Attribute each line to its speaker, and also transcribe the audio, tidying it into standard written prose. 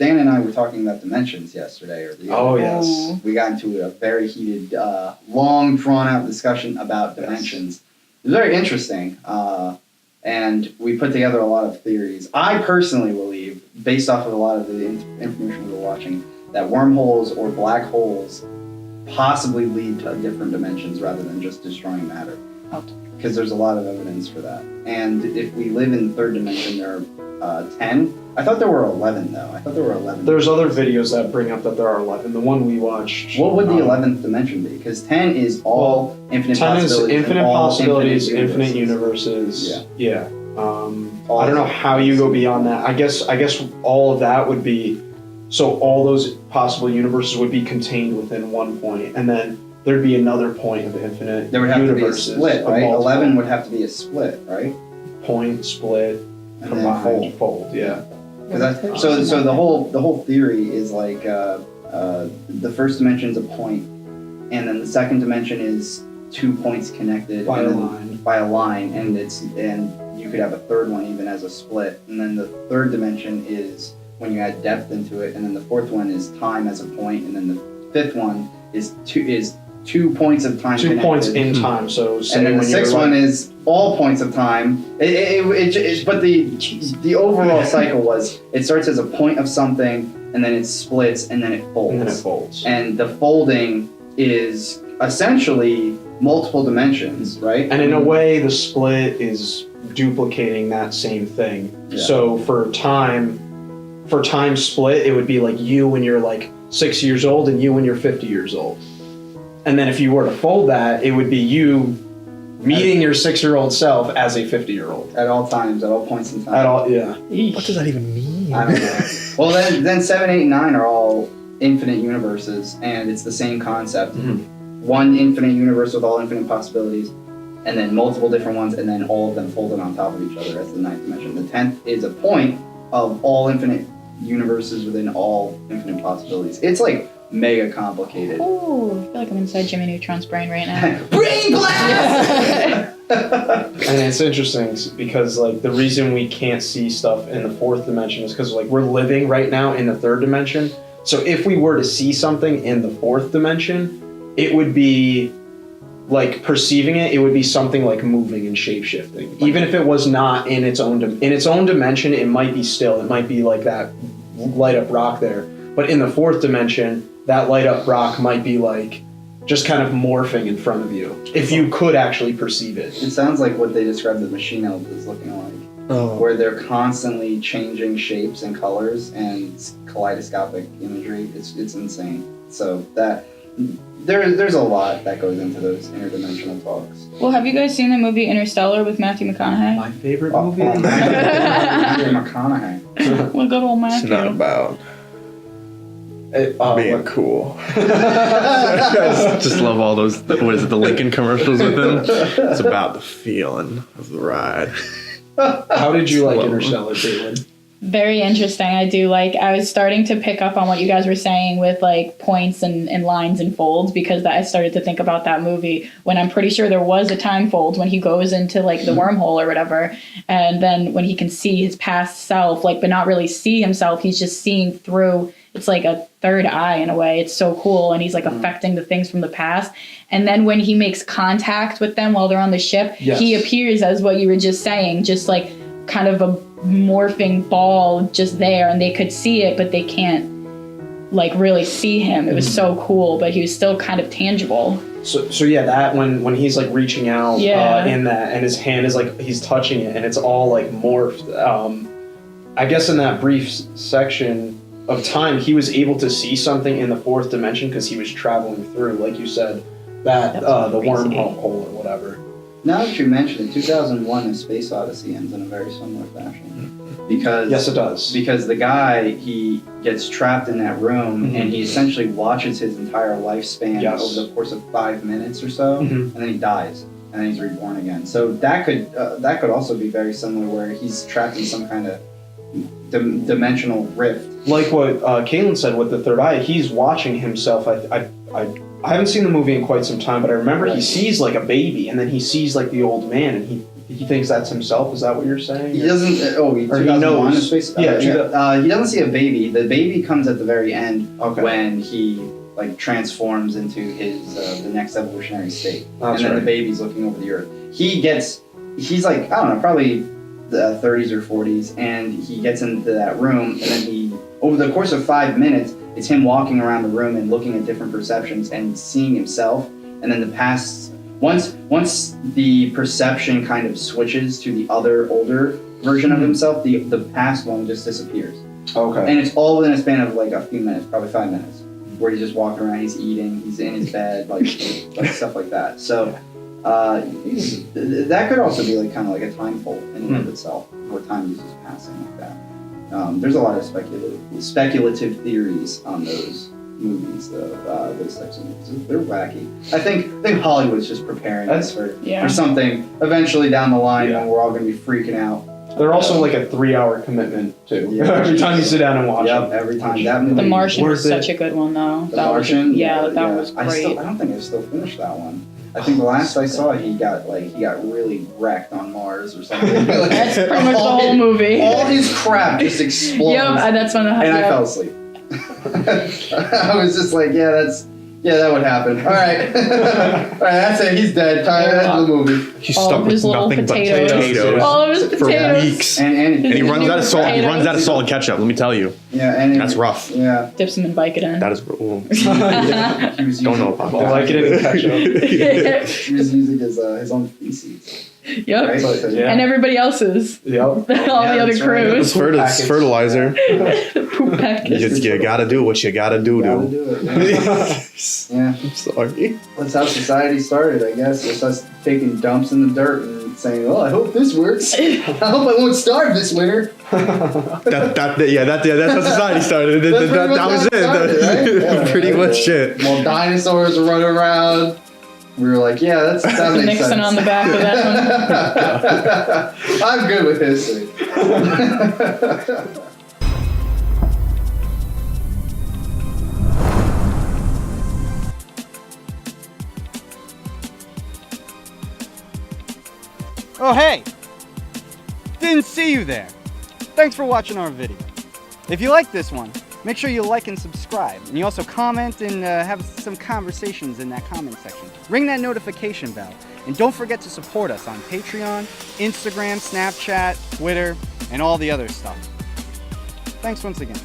Speaker 1: Dan and I were talking about dimensions yesterday.
Speaker 2: Yes.
Speaker 1: We got into a very heated, long, drawn-out discussion about dimensions. It was very interesting, and we put together a lot of theories. I personally believe, based off of a lot of the information we were watching, that wormholes or black holes possibly lead to different dimensions rather than just destroying matter. Because there's a lot of evidence for that. And if we live in the third dimension, there are 10. I thought there were 11, though. I thought there were 11.
Speaker 2: There's other videos that bring up that there are 11. The one we watched.
Speaker 1: What would the 11th dimension be? Because 10 is all infinite possibilities. 10 is
Speaker 2: infinite possibilities, infinite universes. Yeah. I don't know how you go beyond that. I guess all of that would be, so all those possible universes would be contained within one point, and then there'd be another point of infinite universes.
Speaker 1: There would have to be a split, right? 11 would have to be a split, right?
Speaker 2: Point, split, and combined, fold, yeah.
Speaker 1: So the whole theory is like the first dimension is a point, and then the second dimension is 2 points connected
Speaker 2: by a line,
Speaker 1: and you could have a third one even as a split, and then the third dimension is when you add depth into it, and then the fourth one is time as a point, and then the fifth one is 2 points of time.
Speaker 2: 2 points in time. So
Speaker 1: and then the sixth one is all points of time. But the overall cycle was it starts as a point of something, and then it splits, and then it folds. And the folding is essentially multiple dimensions, right?
Speaker 2: And in a way, the split is duplicating that same thing. Yeah. So for time split, it would be like you when you're like 6 years old and you when you're 50 years old. And then if you were to fold that, it would be you meeting your 6-year-old self as a 50-year-old.
Speaker 1: At all times, at all points in time.
Speaker 2: At all, yeah.
Speaker 3: What does that even mean?
Speaker 1: I don't know. Well, then 7, 8, and 9 are all infinite universes, and it's the same concept. Mm-hmm. One infinite universe with all infinite possibilities, and then multiple different ones, and then all of them folded on top of each other as the 9th dimension. The 10th is a point of all infinite universes within all infinite possibilities. It's like mega complicated.
Speaker 4: Oh, I feel like I'm inside Jimmy Neutron's brain right now.
Speaker 1: Brain blast!
Speaker 2: And it's interesting because like the reason we can't see stuff in the 4th dimension is because like we're living right now in the 3rd dimension. So if we were to see something in the 4th dimension, it would be like perceiving it would be something like moving and shape-shifting. Even if it was not in its own dimension, it might be still. It might be like that light up rock there. But in the 4th dimension, that light up rock might be like just kind of morphing in front of you, if you could actually perceive it.
Speaker 1: It sounds like what they described the machine elves as looking like, where they're constantly changing shapes and colors and kaleidoscopic imagery. It's insane. So that there's a lot that goes into those interdimensional talks.
Speaker 4: Well, have you guys seen the movie Interstellar with Matthew McConaughey?
Speaker 2: My favorite movie.
Speaker 1: Matthew McConaughey.
Speaker 4: Well, good old Matthew.
Speaker 3: It's not about being cool. Just love all those, what is it, the Lincoln commercials with him? It's about the feeling of the ride.
Speaker 2: How did you like Interstellar, Caitlin?
Speaker 4: Very interesting. I was starting to pick up on what you guys were saying with like points and lines and folds, because I started to think about that movie when I'm pretty sure there was a time fold when he goes into like the wormhole or whatever. And then when he can see his past self, like, but not really see himself, he's just seeing through. It's like a third eye in a way. It's so cool. And he's like affecting the things from the past. And then when he makes contact with them while they're on the ship, he appears as what you were just saying, just like kind of a morphing ball just there, and they could see it, but they can't like really see him. It was so cool, but he was still kind of tangible.
Speaker 2: So yeah, that when he's like reaching out in that, and his hand is like he's touching it, and it's all like morphed. I guess in that brief section of time, he was able to see something in the 4th dimension because he was traveling through, like you said, that the wormhole or whatever.
Speaker 1: Now that you mention it, 2001: A Space Odyssey ends in a very similar fashion. Because
Speaker 2: yes, it does.
Speaker 1: Because the guy, he gets trapped in that room, and he essentially watches his entire lifespan over the course of 5 minutes or so, and then he dies, and then he's reborn again. So that could also be very similar, where he's trapped in some kind of dimensional rift.
Speaker 2: Like what Caitlin said with the third eye, he's watching himself. I haven't seen the movie in quite some time, but I remember he sees like a baby, and then he sees like the old man, and he thinks that's himself. Is that what you're saying?
Speaker 1: He doesn't. Oh, he
Speaker 2: Or he
Speaker 1: 2001
Speaker 2: knows.
Speaker 1: Space.
Speaker 2: Yeah,
Speaker 1: He doesn't see a baby. The baby comes at the very end
Speaker 2: Okay.
Speaker 1: when he like transforms into his the next evolutionary state,
Speaker 2: That's
Speaker 1: and then
Speaker 2: right.
Speaker 1: the baby's looking over the Earth. He's like, I don't know, probably the 30s or 40s, and he gets into that room, and then he, over the course of 5 minutes, it's him walking around the room and looking at different perceptions and seeing himself, and then the past. Once the perception kind of switches to the other older version of himself, the past one just disappears.
Speaker 2: Okay.
Speaker 1: And it's all within a span of like a few minutes, probably 5 minutes, where he's just walking around, he's eating, he's in his bed, like stuff like that. So that could also be like kind of like a time fold in and of itself, where time is just passing like that. There's a lot of speculative theories on those movies, those types of movies. They're wacky. I think Hollywood's just preparing us for something eventually down the line when we're all going to be freaking out.
Speaker 2: They're also like a 3-hour commitment too.
Speaker 1: Yeah.
Speaker 2: Every time you sit down and watch
Speaker 1: Yep,
Speaker 2: them.
Speaker 1: every time. That movie.
Speaker 4: The Martian was
Speaker 2: Worth it.
Speaker 4: such a good one, though.
Speaker 1: The Martian.
Speaker 4: That was great.
Speaker 1: I don't think I still finished that one. I think the last I saw, he got really wrecked on Mars or something.
Speaker 4: That's pretty much the whole movie.
Speaker 1: All his crap just explodes.
Speaker 4: Yep, that's when
Speaker 1: And I fell asleep. I was just like, that would happen. All right, that's it. He's dead. That's the movie.
Speaker 3: He's
Speaker 4: All
Speaker 3: stuck
Speaker 4: of
Speaker 3: with
Speaker 4: his little
Speaker 3: nothing but
Speaker 4: potatoes.
Speaker 3: potatoes
Speaker 4: All of his
Speaker 3: for
Speaker 4: potatoes.
Speaker 3: weeks.
Speaker 1: And
Speaker 3: And he runs out of salt. He
Speaker 4: Potatoes.
Speaker 3: runs out of salt and ketchup. Let me tell you, that's rough.
Speaker 1: Yeah.
Speaker 4: Dips him in Vicodin.
Speaker 3: That is. Ooh.
Speaker 1: He was
Speaker 3: Don't know
Speaker 1: using-
Speaker 3: about
Speaker 2: Well,
Speaker 3: that.
Speaker 2: like it in ketchup.
Speaker 1: He was using his own feces.
Speaker 4: Yep.
Speaker 1: Right? So,
Speaker 2: Yeah.
Speaker 4: And everybody else's.
Speaker 2: Yep.
Speaker 4: All the other
Speaker 1: that's right.
Speaker 3: It's
Speaker 4: crews.
Speaker 3: fertilizer.
Speaker 4: Poop packets.
Speaker 3: You gotta do what you gotta do.
Speaker 1: Gotta do it. Yeah. Yeah.
Speaker 3: I'm sorry.
Speaker 1: That's how society started, I guess. Just us taking dumps in the dirt and saying, "Oh, I hope this works. I hope I won't starve this winter."
Speaker 3: That's how society started.
Speaker 1: That's pretty
Speaker 3: That
Speaker 1: much
Speaker 3: was
Speaker 1: how it started,
Speaker 3: it.
Speaker 1: right? Yeah,
Speaker 3: Pretty
Speaker 1: right.
Speaker 3: much it.
Speaker 1: While dinosaurs were running around, we were like, "Yeah, that makes
Speaker 4: Nixon
Speaker 1: sense."
Speaker 4: on the back of that one.
Speaker 1: I'm good with history.
Speaker 5: Oh hey! Didn't see you there. Thanks for watching our video. If you like this one, make sure you like and subscribe. And you also comment and have some conversations in that comment section. Ring that notification bell. And don't forget to support us on Patreon, Instagram, Snapchat, Twitter, and all the other stuff. Thanks once again.